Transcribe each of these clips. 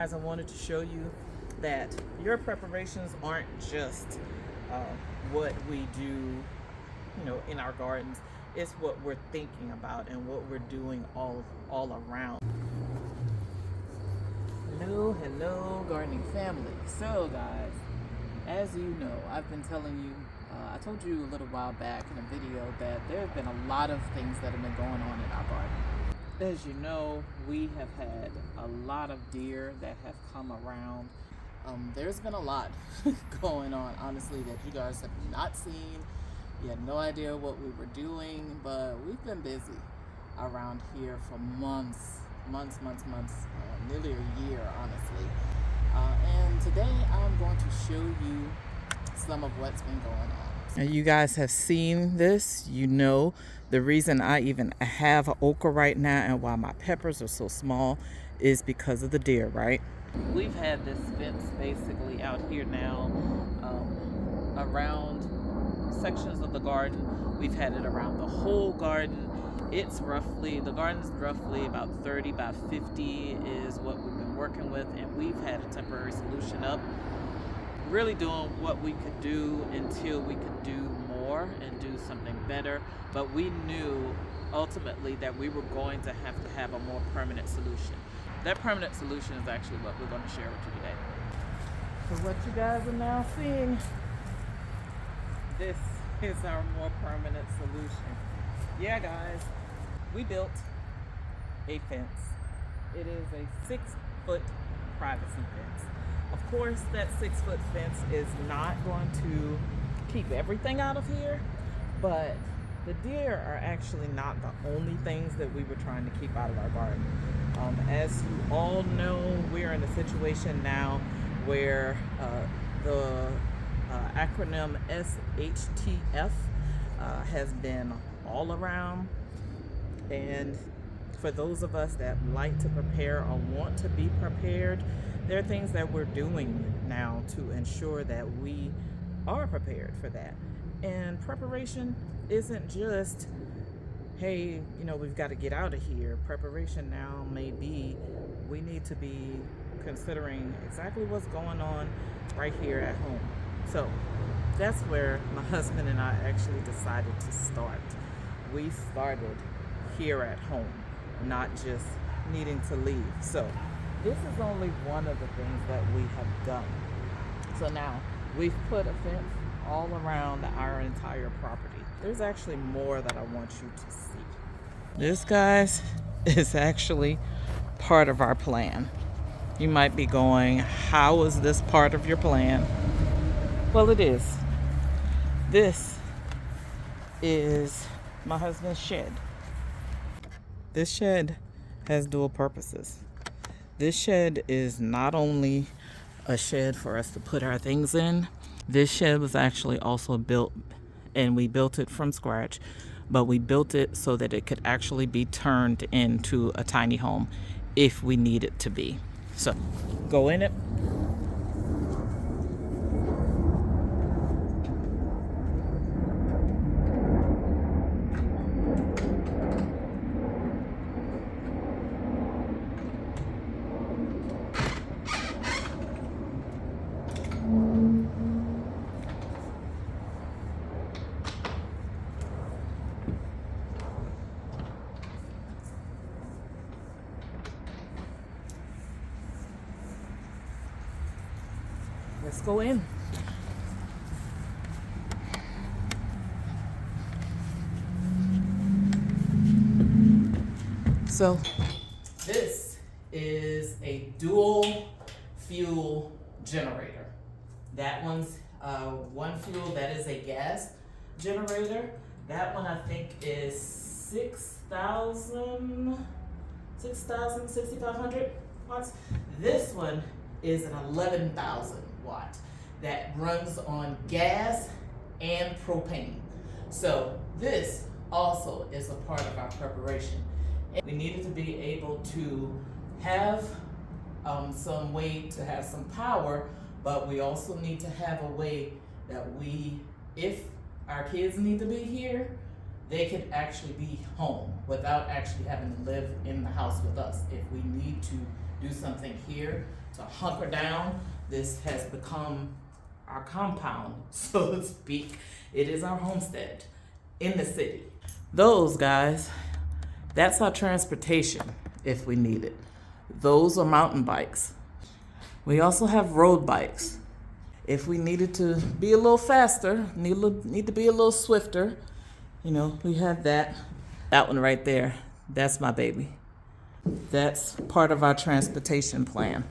Guys, I wanted to show you that your preparations aren't just what we do, in our gardens. It's what we're thinking about and what we're doing all around. Hello, gardening family. So, guys, as you know, I've been telling you, I told you a little while back in a video that there have been a lot of things that have been going on in our garden. As you know, we have had a lot of deer that have come around. There's been a lot going on, honestly, that you guys have not seen. You had no idea what we were doing, but we've been busy around here for months, nearly a year, honestly. And today I'm going to show you some of what's been going on. And you guys have seen this. You know the reason I even have an okra right now and why my peppers are so small is because of the deer, right? We've had this fence basically out here now around sections of the garden. We've had it around the whole garden. The garden's roughly about 30 by 50 is what we've been working with, and we've had a temporary solution up, really doing what we could do until we could do more and do something better. But we knew ultimately that we were going to have a more permanent solution. That permanent solution is actually what we're going to share with you today. So what you guys are now seeing, this is our more permanent solution. Yeah, guys, we built a fence. It is a 6-foot privacy fence. Of course, that 6-foot fence is not going to keep everything out of here, but the deer are actually not the only things that we were trying to keep out of our garden. As you all know, we're in a situation now where the acronym SHTF has been all around, and for those of us that like to prepare or want to be prepared, there are things that we're doing now to ensure that we are prepared for that. And preparation isn't just, hey, we've got to get out of here. Preparation now may be, we need to be considering exactly what's going on right here at home. So that's where my husband and I actually decided to start. We started here at home, not just needing to leave. So this is only one of the things that we have done. So now we've put a fence all around our entire property. There's actually more that I want you to see. This, guys, is actually part of our plan. You might be going, how is this part of your plan? Well, it is. This is my husband's shed. This shed has dual purposes. This shed is not only a shed for us to put our things in. This shed was actually also built, and we built it from scratch, but we built it so that it could actually be turned into a tiny home if we need it to be. So go in it. Let's go in. So this is a dual fuel generator. That one's one fuel, that is a gas generator. That one I think is 6,500 watts. This one is an 11,000 watt that runs on gas and propane. So this also is a part of our preparation. And we needed to be able to have some way to have some power, but we also need to have a way that if our kids need to be here, they could actually be home without actually having to live in the house with us. If we need to do something here, to hunker down. This has become our compound, so to speak. It is our homestead in the city. Those guys, that's our transportation if we need it. Those are mountain bikes. We also have road bikes. If we needed to be a little faster, need to be a little swifter, you know, we have that. That one right there, that's my baby. That's part of our transportation plan.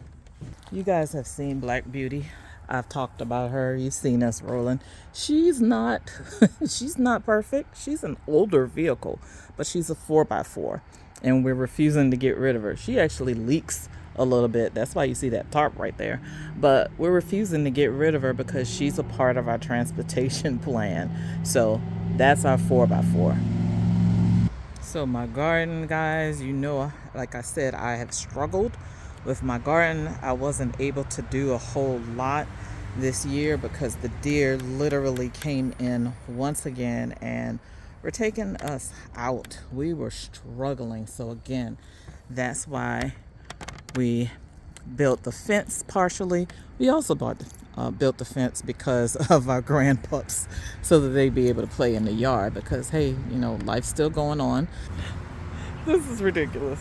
You guys have seen Black Beauty. I've talked about her. You've seen us rolling. She's not she's not perfect. She's an older vehicle, but she's a 4x4, and we're refusing to get rid of her. She actually leaks a little bit. That's why you see that tarp right there. But we're refusing to get rid of her because she's a part of our transportation plan. So that's our 4x4. So my garden, guys, you know, like I said, I have struggled with my garden. I wasn't able to do a whole lot this year because the deer literally came in once again and were taking us out. We were struggling. So again, that's why we built the fence partially. We also built the fence because of our grandpups, so that they'd be able to play in the yard because, hey, you know, life's still going on. This is ridiculous.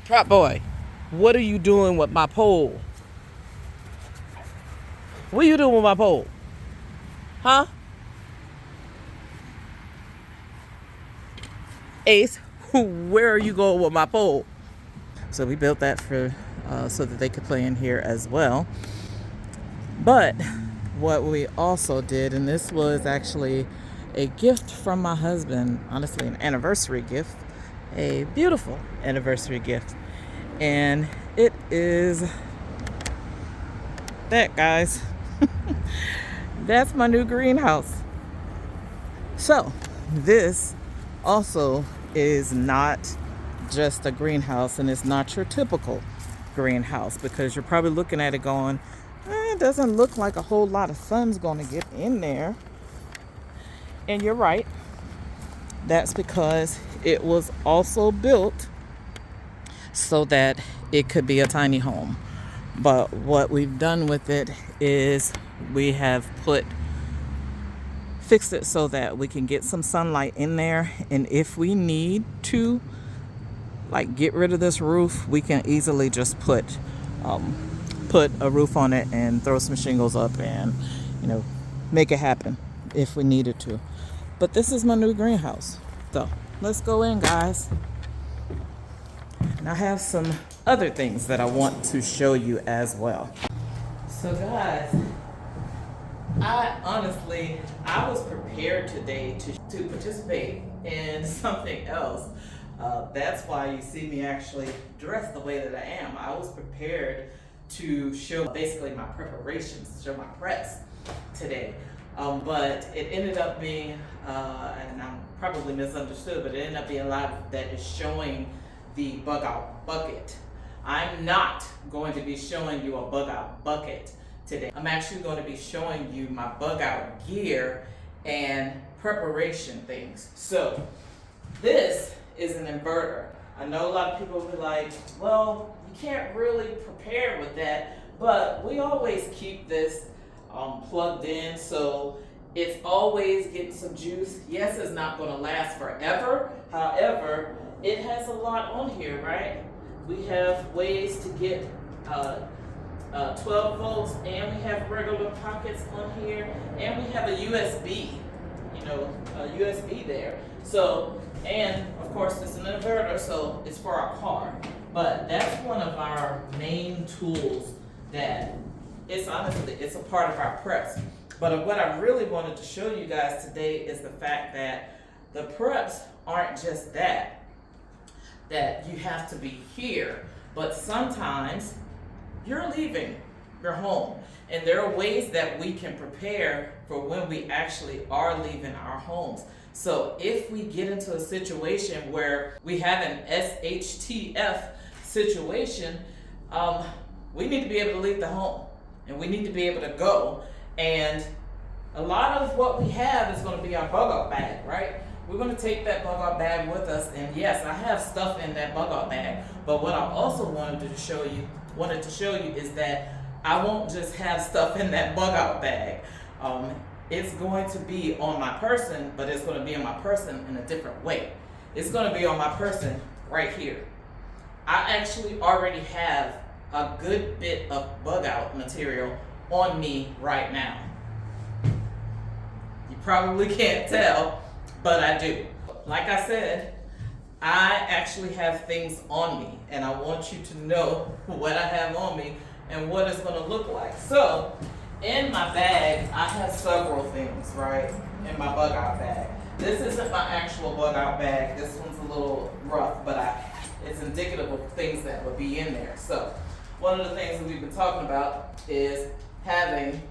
Trap boy, what are you doing with my pole? What are you doing with my pole? Huh? Ace, where are you going with my pole? So we built that for so that they could play in here as well. But what we also did, and this was actually a gift from my husband, honestly an anniversary gift, a beautiful anniversary gift, and it is that, guys. That's my new greenhouse. So this also is not just a greenhouse, and it's not your typical greenhouse, because you're probably looking at it going, it doesn't look like a whole lot of sun's going to get in there. And you're right. That's because it was also built so that it could be a tiny home. But what we've done with it is we have fixed it so that we can get some sunlight in there, and if we need to like get rid of this roof, we can easily just put a roof on it and throw some shingles up and, you know, make it happen if we needed to. But this is my new greenhouse. So let's go in, guys. And I have some other things that I want to show you as well. So guys, I was prepared today to participate in something else. That's why you see me actually dressed the way that I am. I was prepared to show basically my preparations, show my preps today. But it ended up being, and I'm probably misunderstood, but it ended up being a lot that is showing the bug out bucket. I'm not going to be showing you a bug out bucket today. I'm actually going to be showing you my bug out gear and preparation things. So this is an inverter. I know a lot of people will be like, well, you can't really prepare with that, but we always keep this plugged in, so it's always getting some juice. Yes, it's not going to last forever. However, it has a lot on here, right? We have ways to get 12 volts, and we have regular pockets on here, and we have a USB, a USB there. So, and of course it's an inverter, so it's for our car. But that's one of our main tools that it's a part of our preps. But what I really wanted to show you guys today is the fact that the preps aren't just that you have to be here, but sometimes you're leaving your home, and there are ways that we can prepare for when we actually are leaving our homes. So if we get into a situation where we have an SHTF situation, we need to be able to leave the home, and we need to be able to go. And a lot of what we have is going to be our bug out bag, right? we're going to take that bug out bag with us. And yes, I have stuff in that bug out bag. But what I also wanted to show you is that I won't just have stuff in that bug out bag. It's going to be on my person, but it's going to be on my person in a different way. It's going to be on my person right here. I actually already have a good bit of bug out material on me right now. You probably can't tell, but I do. Like I said, I actually have things on me, and I want you to know what I have on me and what it's going to look like. So, in my bag, I have several things, right? In my bug out bag. This isn't my actual bug out bag. This one's a little rough, but it's indicative of things that would be in there. So, one of the things that we've been talking about is having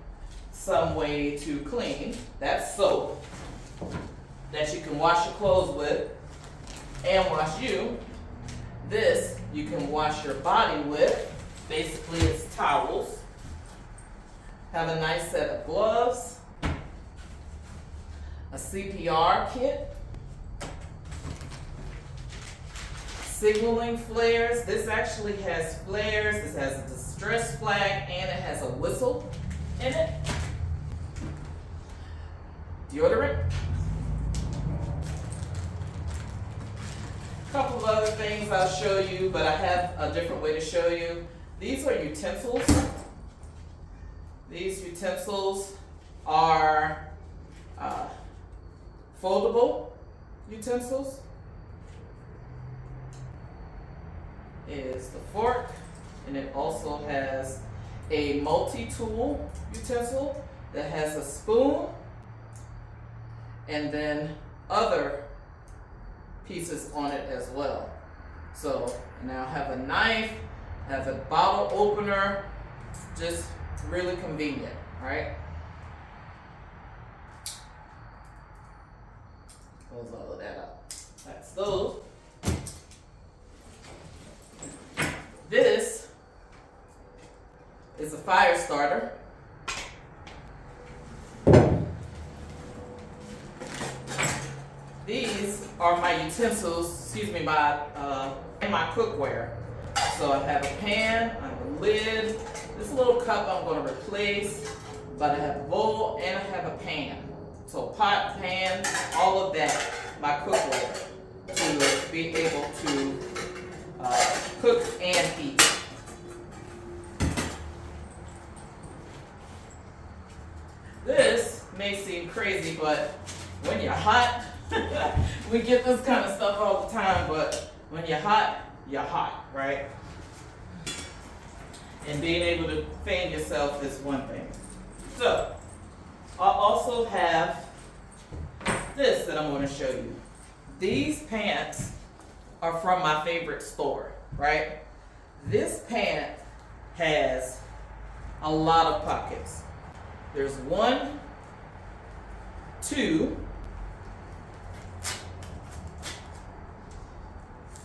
some way to clean. That's soap that you can wash your clothes with and wash you. This you can wash your body with. Basically, it's towels. Have a nice set of gloves, a CPR kit, signaling flares. This actually has flares. This has a distress flag, and it has a whistle in it. Deodorant. A couple of other things I'll show you, but I have a different way to show you. These are utensils. These utensils are foldable utensils. Is the fork, and it also has a multi-tool utensil that has a spoon, and then other pieces on it as well. So now I have a knife, have a bottle opener, just really convenient, right? Close all of that up. That's those. This is a fire starter. These are my utensils, and my cookware. So I have a pan, I have a lid. This little cup I'm going to replace, but I have a bowl and I have a pan. So pot, pan, all of that, my cookware, to be able to cook and eat. This may seem crazy, but when you're hot, we get this kind of stuff all the time, but when you're hot, right? And being able to fan yourself is one thing. So, I also have this that I'm going to show you. These pants are from my favorite store, right? This pant has a lot of pockets. There's 1, 2,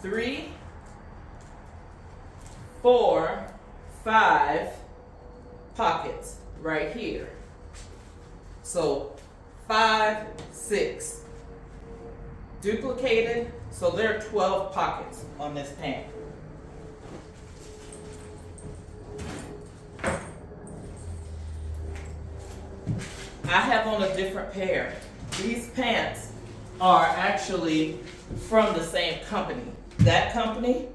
3, 4, 5 pockets right here. So 5, 6 duplicated, so there are 12 pockets on this pant. I have on a different pair. These pants are actually from the same company. That company,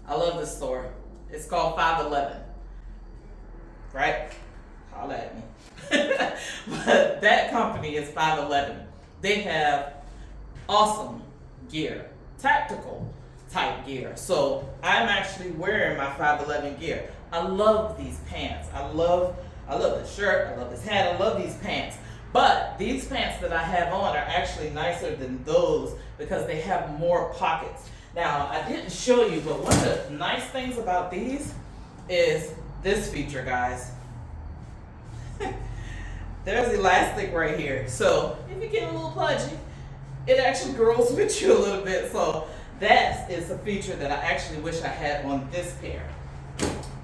I love this store. It's called 511, right? Holla at me. But that company is 511. They have awesome gear, tactical type gear. So I'm actually wearing my 511 gear. I love these pants. I love this shirt. I love this hat. I love these pants. But these pants that I have on are actually nicer than those because they have more pockets. Now, I didn't show you, but one of the nice things about these is this feature, guys. There's elastic right here. So if you get a little pudgy, it actually grows with you a little bit. So that is a feature that I actually wish I had on this pair.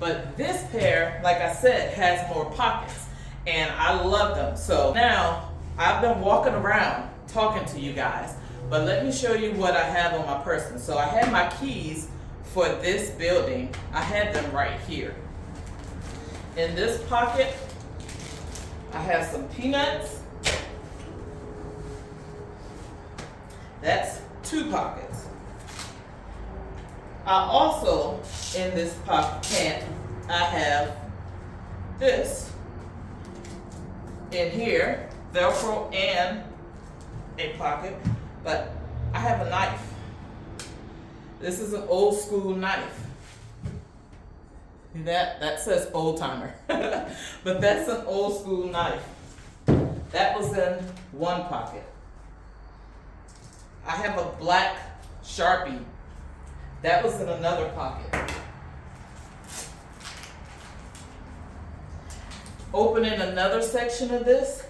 But this pair, like I said, has more pockets, and I love them. So now I've been walking around talking to you guys. But let me show you what I have on my person. So I had my keys for this building. I had them right here. In this pocket, I have some peanuts. That's 2 pockets. I also, in this pocket, I have this in here, Velcro and a pocket, but I have a knife. This is an old school knife. That says old timer, but that's an old school knife. That was in one pocket. I have a black Sharpie. That was in another pocket. Opening another section of this,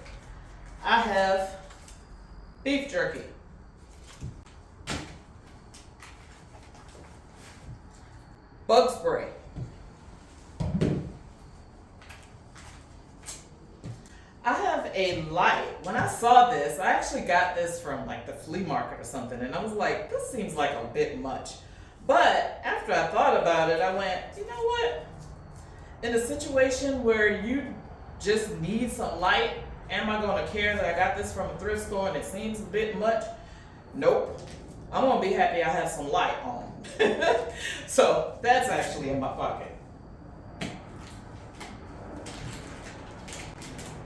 I have beef jerky. Bug spray. I have a light. When I saw this, I actually got this from like the flea market or something, and I was like, this seems like a bit much. But after I thought about it, I went, you know what? In a situation where you just need some light, am I gonna care that I got this from a thrift store and it seems a bit much? Nope. I'm gonna be happy I have some light on. So that's actually in my pocket.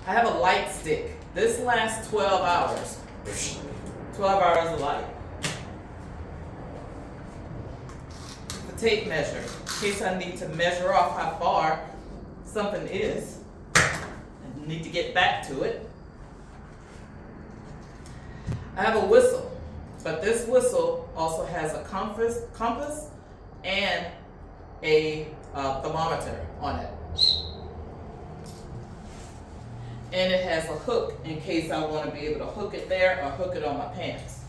I have a light stick. This lasts 12 hours. 12 hours of light. The tape measure, in case I need to measure off how far something is. I need to get back to it. I have a whistle, but this whistle also has a compass and a thermometer on it. And it has a hook in case I want to be able to hook it there or hook it on my pants.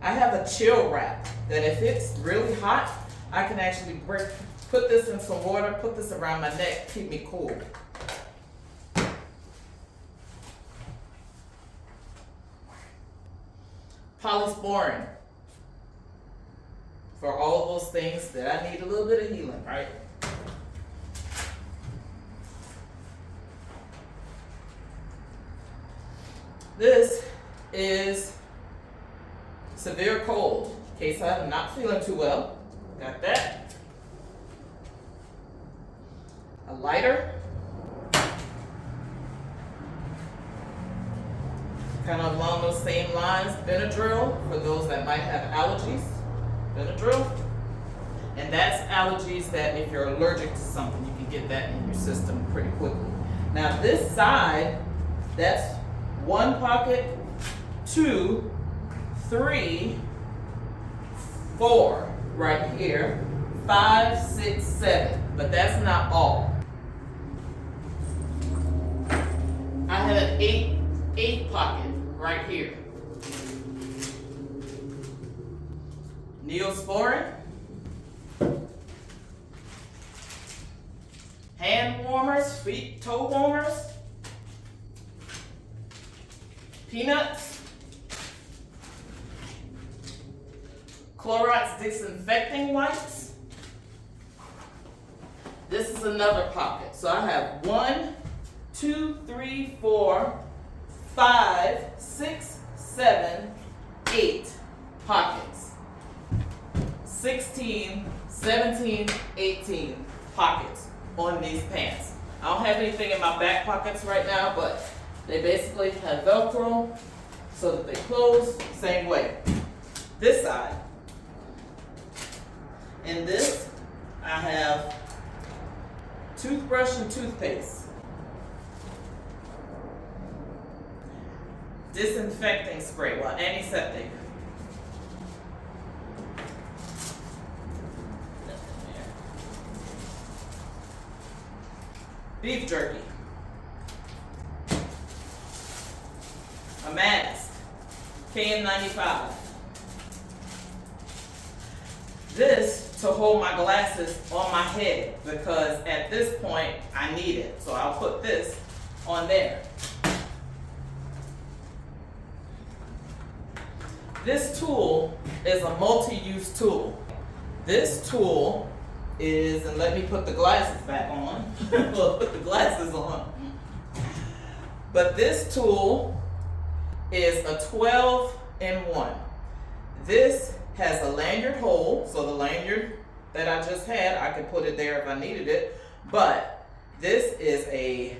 I have a chill wrap that if it's really hot, I can actually put this in some water, put this around my neck, keep me cool. Polysporin for all of those things that I need a little bit of healing, right? This is severe cold, in case I'm not feeling too well. Got that. A lighter. Kind of along those same lines, Benadryl, for those that might have allergies. Benadryl. And that's allergies that if you're allergic to something, you can get that in your system pretty quickly. Now this side, that's 1 pocket, 2, 3, 4 right here, 5, 6, 7, but that's not all. I have an 8 pocket right here. Neosporin, hand warmers, feet, toe warmers, peanuts, Clorox disinfecting wipes. This is another pocket. So I have 1, 2, 3, 4, 5, 6, 7, 8 pockets. 16, 17, 18 pockets on these pants. I don't have anything in my back pockets right now, but they basically have Velcro so that they close same way. This side. In this, I have toothbrush and toothpaste. Disinfecting spray, well, antiseptic. Beef jerky. A mask. KN95. This to hold my glasses on my head because at this point I need it. So I'll put this on there. This tool is a multi-use tool. This tool is, and let me put the glasses back on. Well, put the glasses on. But this tool is a 12-in-1. This has a lanyard hole, so the lanyard that I just had, I could put it there if I needed it. But this is a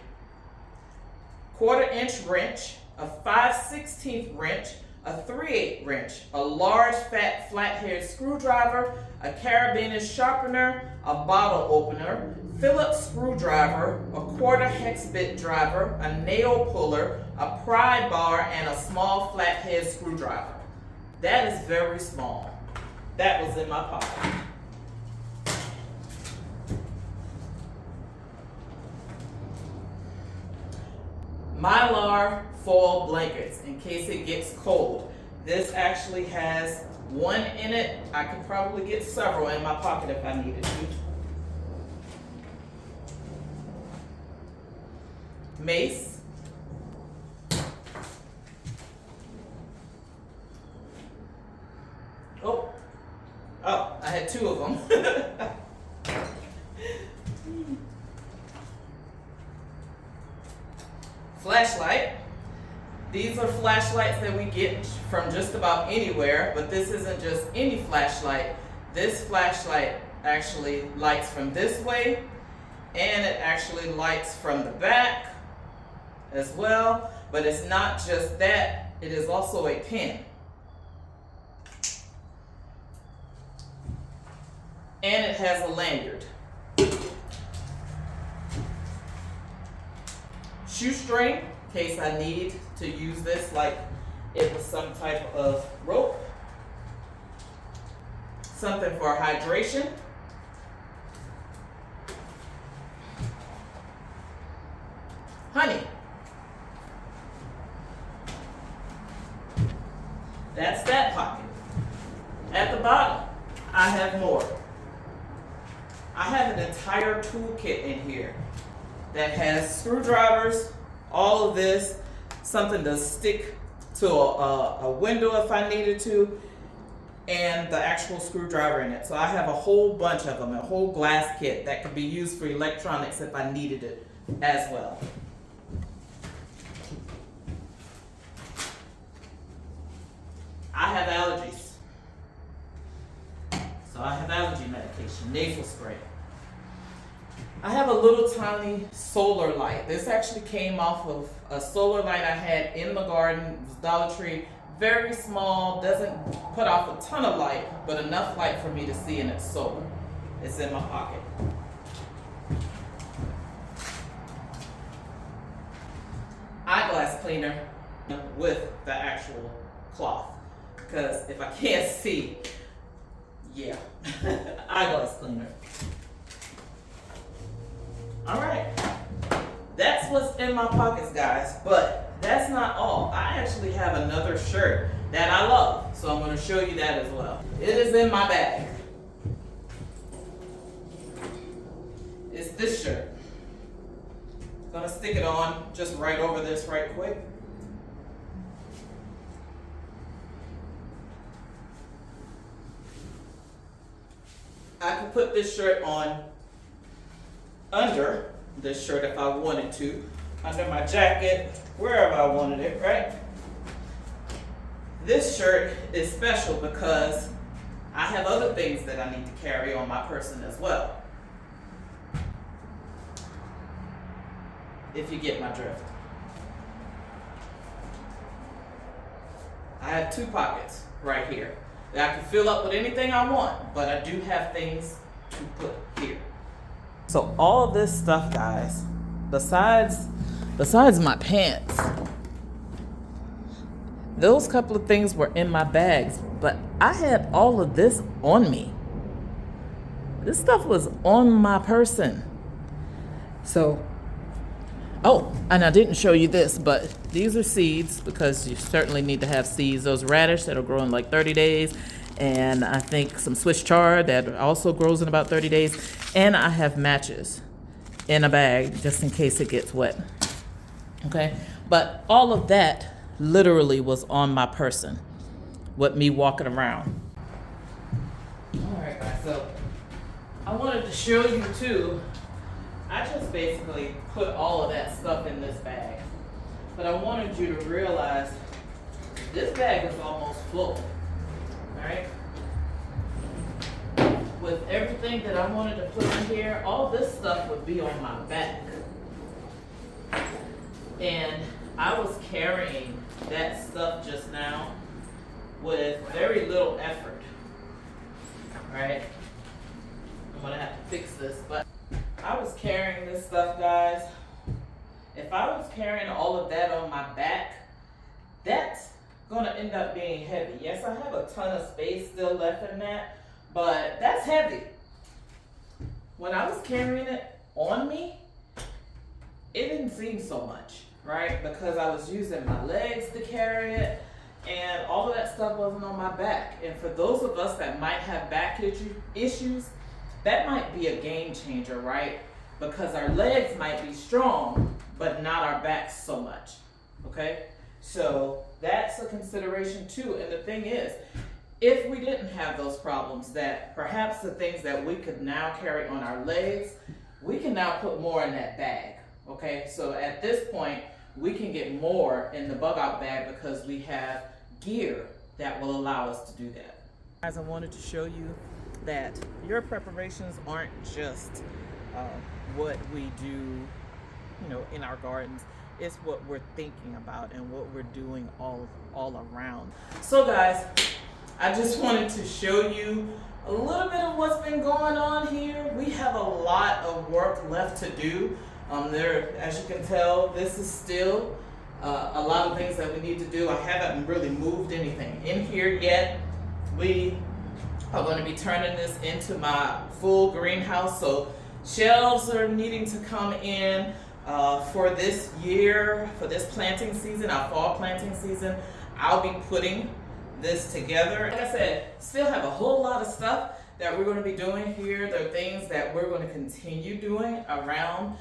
1/4-inch wrench, a 5/16 wrench, a 3/8 wrench, a large fat flathead screwdriver, a carabiner sharpener, a bottle opener, Phillips screwdriver, a 1/4 hex bit driver, a nail puller, a pry bar, and a small flathead screwdriver. That is very small. That was in my pocket. Mylar foil blankets in case it gets cold. This actually has one in it. I could probably get several in my pocket if I needed to. Mace. Oh, I had 2 of them. Flashlight. These are flashlights that we get from just about anywhere, but this isn't just any flashlight. This flashlight actually lights from this way, and it actually lights from the back as well. But it's not just that, it is also a pen. And it has a lanyard. Shoestring, in case I need to use this like it was some type of rope. Something for hydration. Honey. That's that pocket. At the bottom, I have more. I have an entire toolkit in here that has screwdrivers, all of this, something to stick to a window if I needed to, and the actual screwdriver in it. So I have a whole bunch of them, a whole glass kit that could be used for electronics if I needed it as well. I have allergies. So I have allergy medication, nasal spray. I have a little tiny solar light. This actually came off of a solar light I had in the garden. It was Dollar Tree, very small, doesn't put off a ton of light, but enough light for me to see, and it's solar. It's in my pocket. Eyeglass cleaner with the actual cloth, because if I can't see, yeah, eyeglass cleaner. All right, that's what's in my pockets, guys, but that's not all. I actually have another shirt that I love, so I'm going to show you that as well. It is in my bag. It's this shirt. I'm going to stick it on just right over this right quick. I could put this shirt on under this shirt if I wanted to, under my jacket, wherever I wanted it, right? This shirt is special because I have other things that I need to carry on my person as well. If you get my drift. I have 2 pockets right here that I can fill up with anything I want, but I do have things to put here. So all this stuff, guys, besides my pants, those couple of things were in my bags, but I had all of this on me. This stuff was on my person. So, oh, and I didn't show you this, but these are seeds, because you certainly need to have seeds. Those radish that'll grow in like 30 days, and I think some Swiss chard that also grows in about 30 days. And I have matches in a bag just in case it gets wet. Okay, but all of that literally was on my person with me walking around. All right, guys, so I wanted to show you too. I just basically put all of that stuff in this bag, but I wanted you to realize this bag is almost full. All right, with everything that I wanted to put in here, all this stuff would be on my back. And I was carrying that stuff just now with very little effort. Right? I'm gonna have to fix this, but I was carrying this stuff, guys. If I was carrying all of that on my back, that's gonna end up being heavy. Yes, I have a ton of space still left in that, but that's heavy. When I was carrying it on me, it didn't seem so much, right? Because I was using my legs to carry it, and all of that stuff wasn't on my back. And for those of us that might have back issues, that might be a game changer, right? Because our legs might be strong, but not our backs so much, okay? So that's a consideration too. And the thing is, if we didn't have those problems, that perhaps the things that we could now carry on our legs, we can now put more in that bag, okay? So at this point, we can get more in the bug out bag because we have gear that will allow us to do that. Guys, I wanted to show you that your preparations aren't just what we do, in our gardens. It's what we're thinking about and what we're doing all around. So guys, I just wanted to show you a little bit of what's been going on here. We have a lot of work left to do. As you can tell, this is still a lot of things that we need to do. I haven't really moved anything in here yet. We are going to be turning this into my full greenhouse, so shelves are needing to come in for this year, for this planting season, our fall planting season. I'll be putting this together. Like I said, still have a whole lot of stuff that we're going to be doing here. There are things that we're going to continue doing around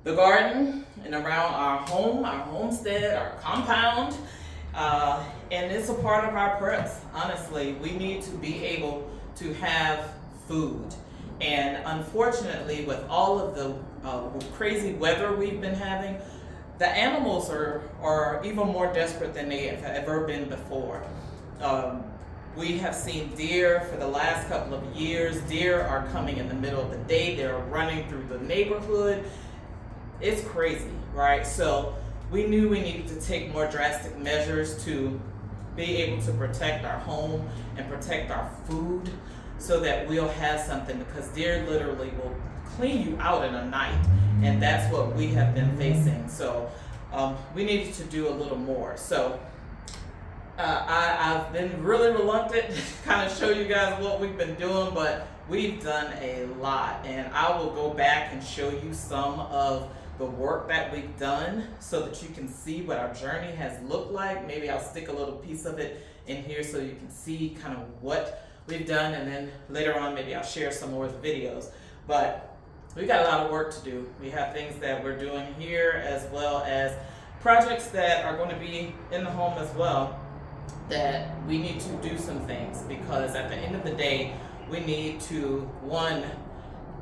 the garden and around our home, our homestead, our compound. And it's a part of our preps. Honestly, we need to be able to have food. And unfortunately, with all of the crazy weather we've been having, the animals are even more desperate than they have ever been before. We have seen deer for the last couple of years. Deer are coming in the middle of the day. They're running through the neighborhood. It's crazy, right? So we knew we needed to take more drastic measures to be able to protect our home and protect our food so that we'll have something, because deer literally will clean you out in a night, and that's what we have been facing. So we needed to do a little more. So I've been really reluctant to kind of show you guys what we've been doing, but we've done a lot, and I will go back and show you some of the work that we've done so that you can see what our journey has looked like. Maybe I'll stick a little piece of it in here so you can see kind of what we've done, and then later on maybe I'll share some more of the videos. But we've got a lot of work to do. We have things that we're doing here, as well as projects that are going to be in the home as well, that we need to do some things, because at the end of the day, we need to, one,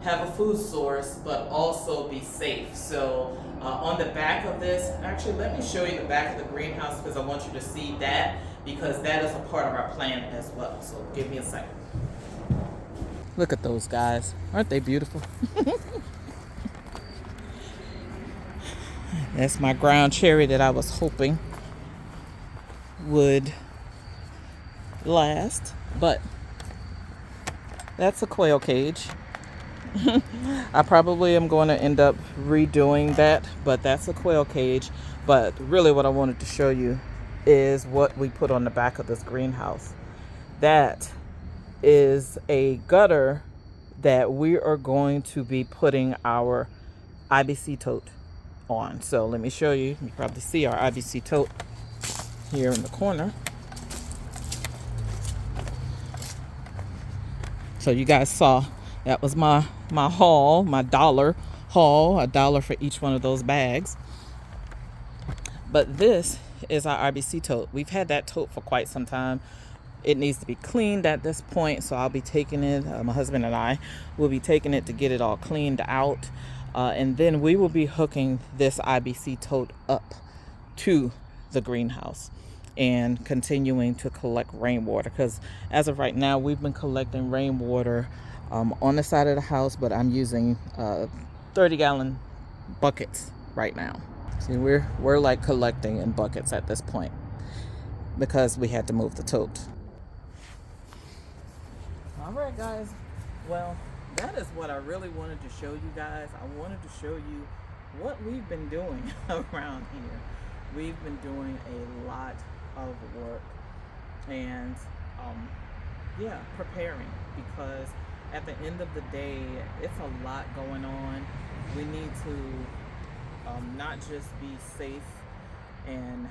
have a food source, but also be safe. So on the back of this, actually let me show you the back of the greenhouse, because I want you to see that, because that is a part of our plan as well. So give me a second. Look at those guys. Aren't they beautiful? That's my ground cherry that I was hoping would last, but that's a quail cage. I probably am going to end up redoing that, but that's a quail cage. But really what I wanted to show you is what we put on the back of this greenhouse. That is a gutter that we are going to be putting our IBC tote on. So let me show you. You probably see our IBC tote here in the corner. So you guys saw that was my haul, my dollar haul, $1 for each one of those bags. But this is our RBC tote. We've had that tote for quite some time. It needs to be cleaned at this point, so I'll be taking it. My husband and I will be taking it to get it all cleaned out. And then we will be hooking this IBC tote up to the greenhouse and continuing to collect rainwater, because as of right now we've been collecting rainwater on the side of the house, but I'm using 30-gallon buckets right now. See, we're like collecting in buckets at this point because we had to move the tote. All right, guys, well, that is what I really wanted to show you guys. I wanted to show you what we've been doing around here. We've been doing a lot of work and yeah, preparing, because at the end of the day, it's a lot going on. We need to not just be safe and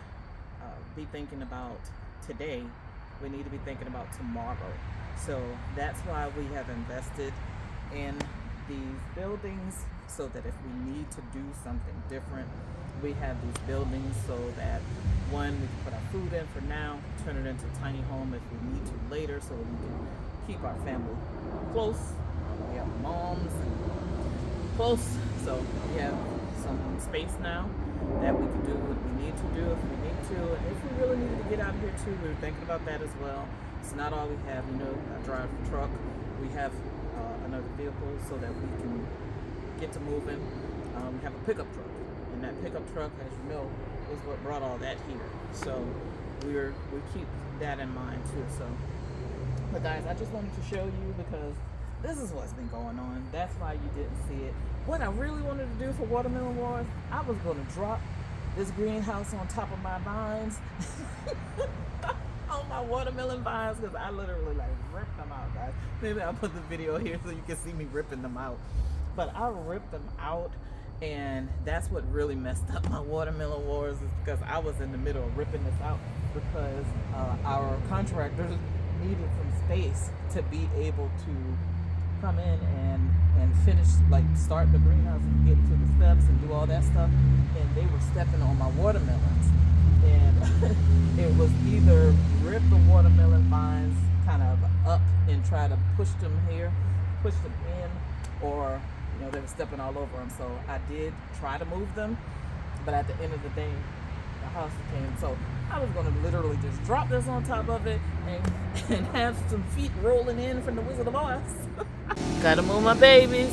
be thinking about today. We need to be thinking about tomorrow. So that's why we have invested in these buildings, so that if we need to do something different, we have these buildings so that, one, we can put our food in for now, turn it into a tiny home if we need to later, so that we can keep our family close. We have moms and close, so we have some space now that we can do what we need to do if we need to. And if we really needed to get out of here too, we were thinking about that as well. It's not all we have, you know. I drive a truck. We have another vehicle so that we can get to moving. We have a pickup truck, and that pickup truck, as you know, is what brought all that here. So we keep that in mind too. So, but guys, I just wanted to show you because this is what's been going on. That's why you didn't see it. What I really wanted to do for Watermelon Warz, I was going to drop this greenhouse on top of my vines. On my watermelon vines, because I literally like ripped them out, guys. Maybe I'll put the video here so you can see me ripping them out. But I ripped them out, and that's what really messed up my Watermelon Warz, is because I was in the middle of ripping this out because our contractors needed some space to be able to come in and finish, like start the greenhouse and get to the steps and do all that stuff, and they were stepping on my watermelons. And it was either rip the watermelon vines kind of up and try to push them in, or you know, they were stepping all over them. So I did try to move them, but at the end of the day, the house came. So I was going to literally just drop this on top of it and have some feet rolling in from the Wizard of Oz. Gotta move my babies.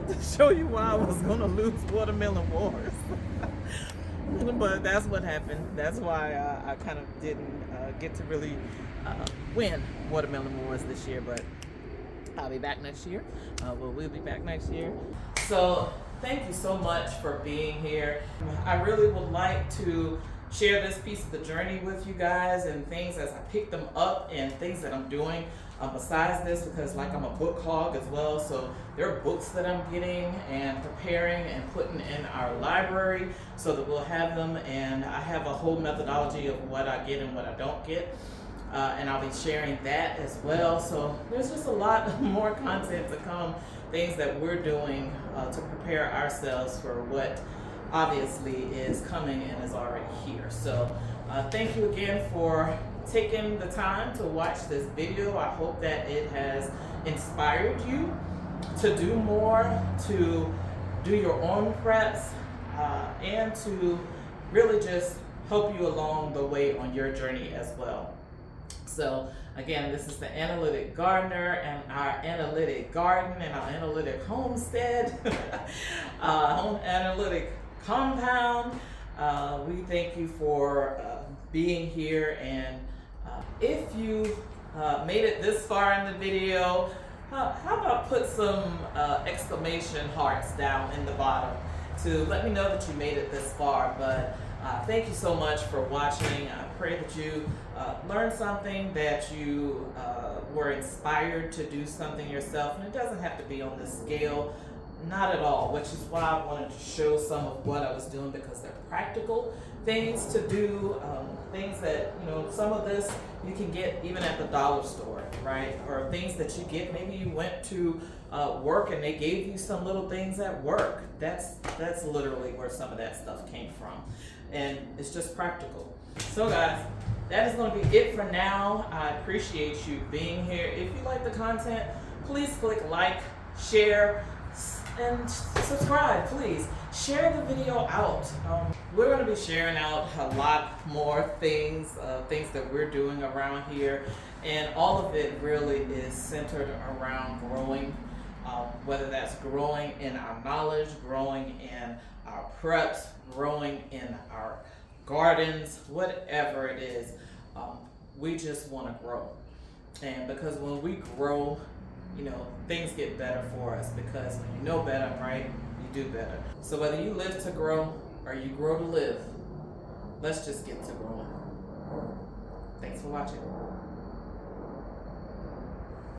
To show you why I was gonna lose Watermelon Warz. But that's what happened. That's why I kind of didn't get to really win Watermelon Warz this year, but I'll be back next year. We'll be back next year. So thank you so much for being here. I really would like to share this piece of the journey with you guys, and things as I pick them up and things that I'm doing besides this, because like I'm a book hog as well, so there are books that I'm getting and preparing and putting in our library so that we'll have them, and I have a whole methodology of what I get and what I don't get, and I'll be sharing that as well. So there's just a lot more content to come, things that we're doing to prepare ourselves for what obviously is coming and is already here. So thank you again for taking the time to watch this video. I hope that it has inspired you to do more, to do your own preps, and to really just help you along the way on your journey as well. So again, this is the Analytic Gardener and our Analytic Garden and our Analytic Homestead, Home Analytic Compound. We thank you for being here, and if you made it this far in the video, how about put some exclamation hearts down in the bottom to let me know that you made it this far. But thank you so much for watching. I pray that you learned something, that you were inspired to do something yourself, and it doesn't have to be on this scale. Not at all, which is why I wanted to show some of what I was doing, because they're practical things to do. things that, you know, some of this you can get even at the dollar store, right? Or things that you get, maybe you went to work and they gave you some little things at work. That's literally where some of that stuff came from. And it's just practical. So guys, that is going to be it for now. I appreciate you being here. If you like the content, please click like, share, and subscribe, please. Share the video out. We're going to be sharing out a lot more things, things that we're doing around here. And all of it really is centered around growing, whether that's growing in our knowledge, growing in our preps, growing in our gardens, whatever it is. We just want to grow. And because when we grow, you know, things get better for us, because when you know better, right, you do better. So whether you live to grow or you grow to live, let's just get to growing. Thanks for watching.